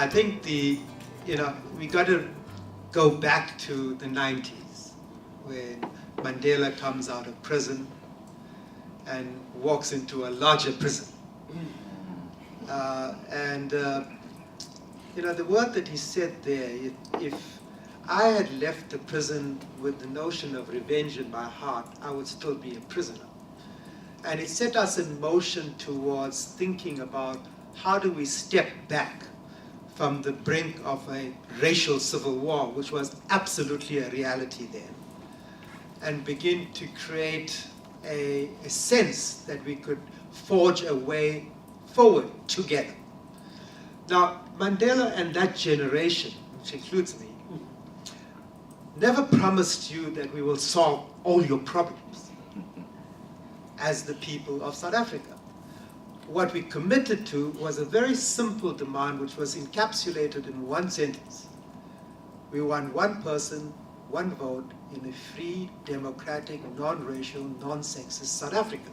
I think we got to go back to the 90s when Mandela comes out of prison and walks into a larger prison. The word that he said there, if I had left the prison with the notion of revenge in my heart, I would still be a prisoner. And it set us in motion towards thinking about how do we step back from the brink of a racial civil war, which was absolutely a reality then, and begin to create a sense that we could forge a way forward together. Now, Mandela and that generation, which includes me, never promised you that we will solve all your problems as the people of South Africa. What we committed to was a very simple demand which was encapsulated in one sentence. We want one person, one vote in a free, democratic, non-racial, non-sexist South Africa.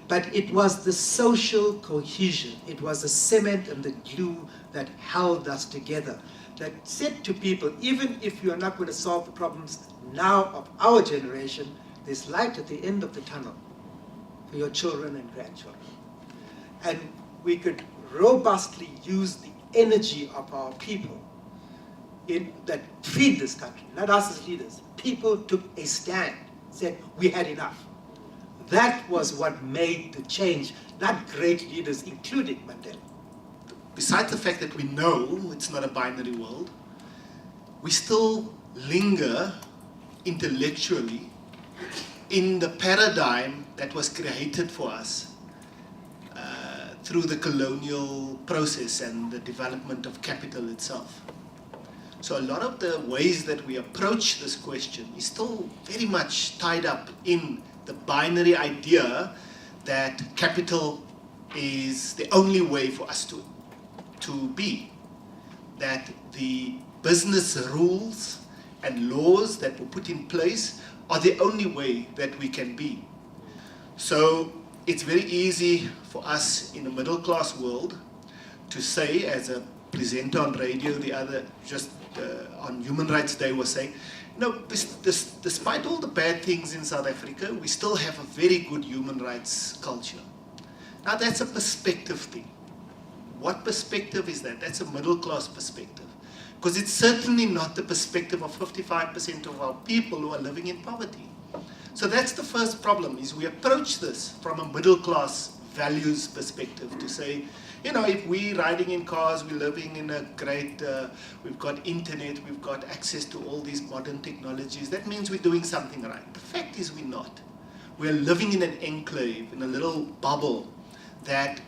But it was the social cohesion, it was the cement and the glue that held us together, that said to people, even if you are not going to solve the problems now of our generation, there's light at the end of the tunnel for your children and grandchildren. And we could robustly use the energy of our people that feed this country, not us as leaders. People took a stand, said, we had enough. That was what made the change, not great leaders, including Mandela. Besides the fact that we know it's not a binary world, we still linger intellectually in the paradigm that was created for us through the colonial process and the development of capital itself. So a lot of the ways that we approach this question is still very much tied up in the binary idea that capital is the only way for us to be. That the business rules and laws that were put in place are the only way that we can be. So it's very easy for us in a middle class world to say, as a presenter on radio on Human Rights Day was saying, despite all the bad things in South Africa, we still have a very good human rights culture. Now that's a perspective thing. What perspective is that? That's a middle class perspective. Because it's certainly not the perspective of 55% of our people who are living in poverty. So that's the first problem, is we approach this from a middle class values perspective to say, if we're riding in cars, we're living in a great, we've got internet, we've got access to all these modern technologies, that means we're doing something right. The fact is we're not. We're living in an enclave, in a little bubble that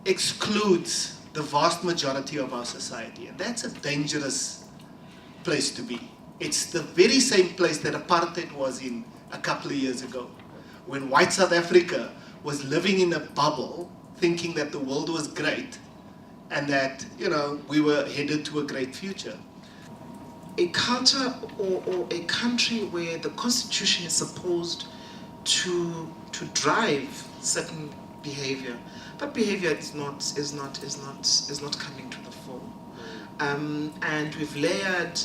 excludes the vast majority of our society. And that's a dangerous place to be. It's the very same place that apartheid was in a couple of years ago, when white South Africa was living in a bubble, thinking that the world was great and that, we were headed to a great future. A culture or a country where the constitution is supposed to drive certain behavior, but behavior is not coming to the fore. And we've layered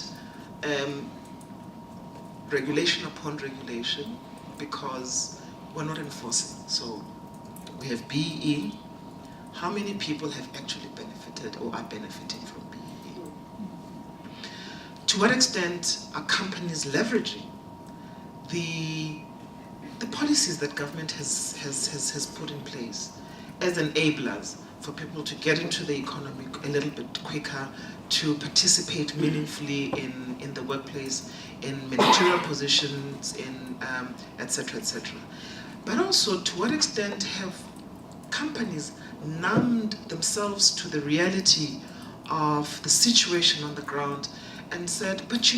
regulation upon regulation because we're not enforcing. So we have BEE. How many people have actually benefited or are benefiting from BEE? To what extent are companies leveraging the policies that government has put in place as enablers for people to get into the economy a little bit quicker, to participate meaningfully in the workplace, in managerial positions, in et cetera, et cetera. But also, to what extent have companies numbed themselves to the reality of the situation on the ground and said, but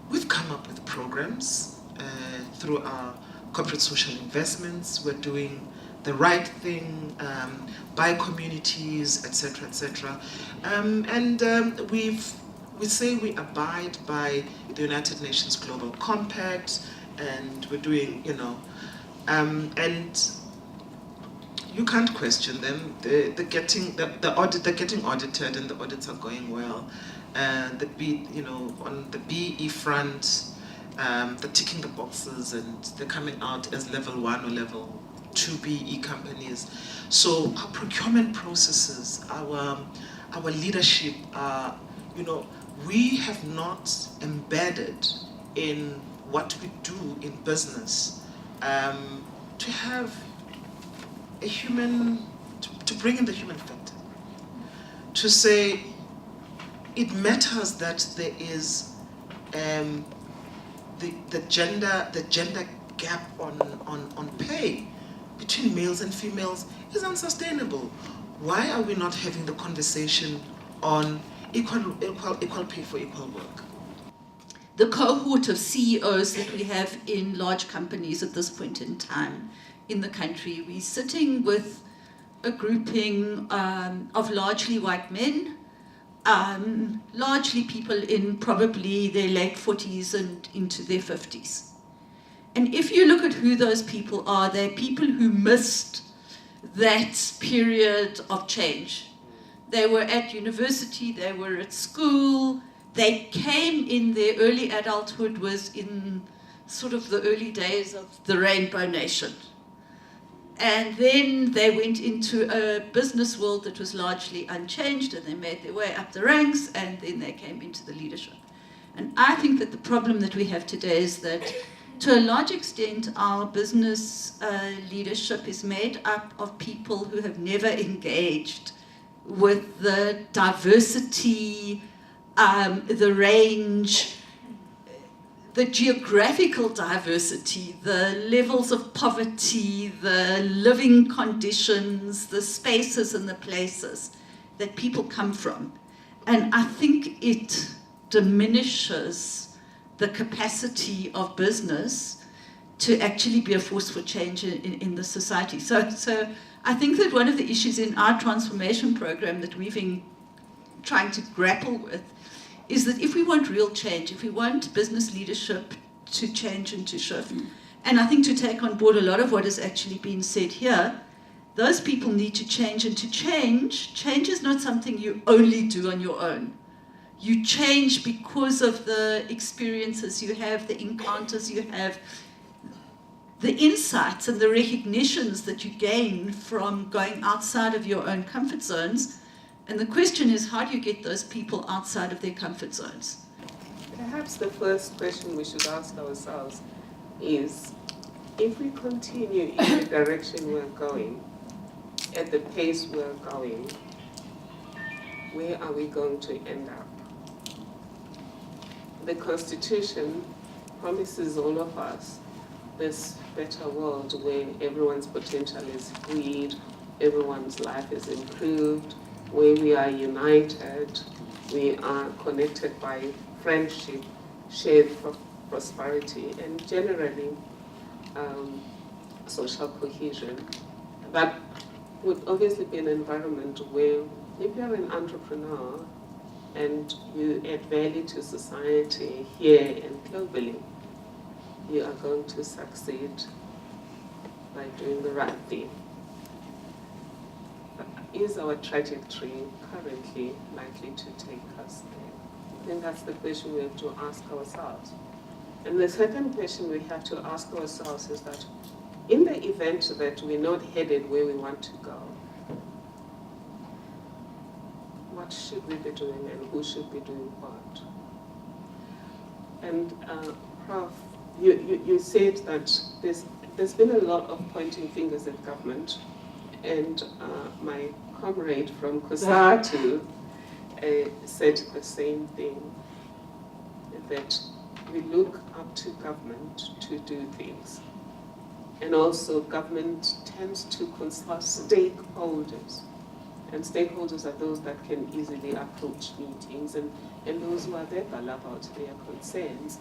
we've come up with programs through our corporate social investments, we're doing the right thing by communities, etc., etc. We say we abide by the United Nations Global Compact, and we're doing, and you can't question them. They're getting audited, and the audits are going well. And on the BE front, they're ticking the boxes, and they're coming out as level 1 or level 2 BE companies. So our procurement processes, our leadership, we have not embedded in what we do in business to have a human, to bring in the human factor, to say it matters that there is the gender gap on pay between males and females is unsustainable. Why are we not having the conversation on equal pay for equal work? The cohort of CEOs that we have in large companies at this point in time in the country, we're sitting with a grouping of largely white men, largely people in probably their late 40s and into their 50s. And if you look at who those people are, they're people who missed that period of change. They were at university, they were at school, they came in their early adulthood was in sort of the early days of the Rainbow Nation. And then they went into a business world that was largely unchanged, and they made their way up the ranks, and then they came into the leadership. And I think that the problem that we have today is that to a large extent our business leadership is made up of people who have never engaged with the diversity, the range, the geographical diversity, the levels of poverty, the living conditions, the spaces and the places that people come from. And I think it diminishes the capacity of business to actually be a force for change in the society. So I think that one of the issues in our transformation program that we've been trying to grapple with is that if we want real change, if we want business leadership to change and to shift, and I think to take on board a lot of what has actually been said here, those people need to change, and to change is not something you only do on your own. You change because of the experiences you have, the encounters you have, the insights and the recognitions that you gain from going outside of your own comfort zones. And the question is, how do you get those people outside of their comfort zones? Perhaps the first question we should ask ourselves is, if we continue in the direction we're going, at the pace we're going, where are we going to end up? The Constitution promises all of us this better world where everyone's potential is freed, everyone's life is improved, where we are united, we are connected by friendship, shared prosperity, and generally social cohesion. That would obviously be an environment where if you're an entrepreneur and you add value to society here and globally, you are going to succeed by doing the right thing. Is our trajectory currently likely to take us there? I think that's the question we have to ask ourselves. And the second question we have to ask ourselves is that in the event that we're not headed where we want to go, what should we be doing and who should be doing what? And Prof, you said that there's been a lot of pointing fingers at government, and my comrade from COSATU said the same thing, that we look up to government to do things. And also government tends to consult stakeholders. And stakeholders are those that can easily approach meetings and those who are verbal about their concerns.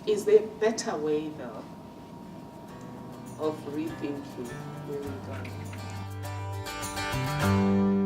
Is there a better way, though, of rethinking where we go?